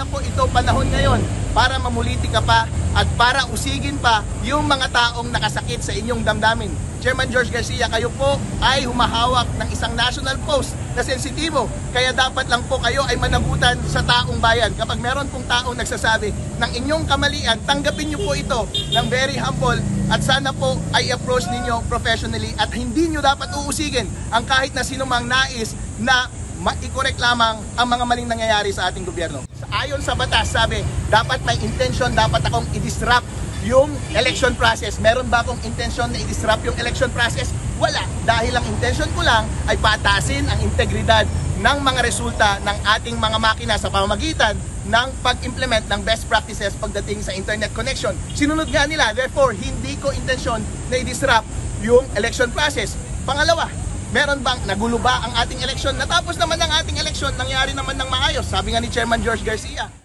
na po ito panahon ngayon para mamulitika pa at para usigin pa yung mga taong nakasakit sa inyong damdamin. Chairman George Garcia, kayo po ay humahawak ng isang national post na sensitibo. Kaya dapat lang po kayo ay managutan sa taong bayan. Kapag meron pong taong nagsasabi ng inyong kamalian, tanggapin niyo po ito ng very humble at sana po ay approach ninyo professionally at hindi niyo dapat uusigin ang kahit na sinumang nais na i-correct lamang ang mga maling nangyayari sa ating gobyerno. Ayon sa batas, sabi, dapat may intention, dapat akong i-disrupt yung election process. Meron ba akong intention na i-disrupt yung election process? Wala. Dahil ang intention ko lang ay patasin ang integridad ng mga resulta ng ating mga makina sa pamamagitan ng pag-implement ng best practices pagdating sa internet connection. Sinunod nga nila, therefore, hindi ko intention na i-disrupt yung election process. Pangalawa, meron bang nagulo ba ang ating eleksyon? Natapos naman ang ating eleksyon, nangyari naman ng maayos. Sabi nga ni Chairman George Garcia,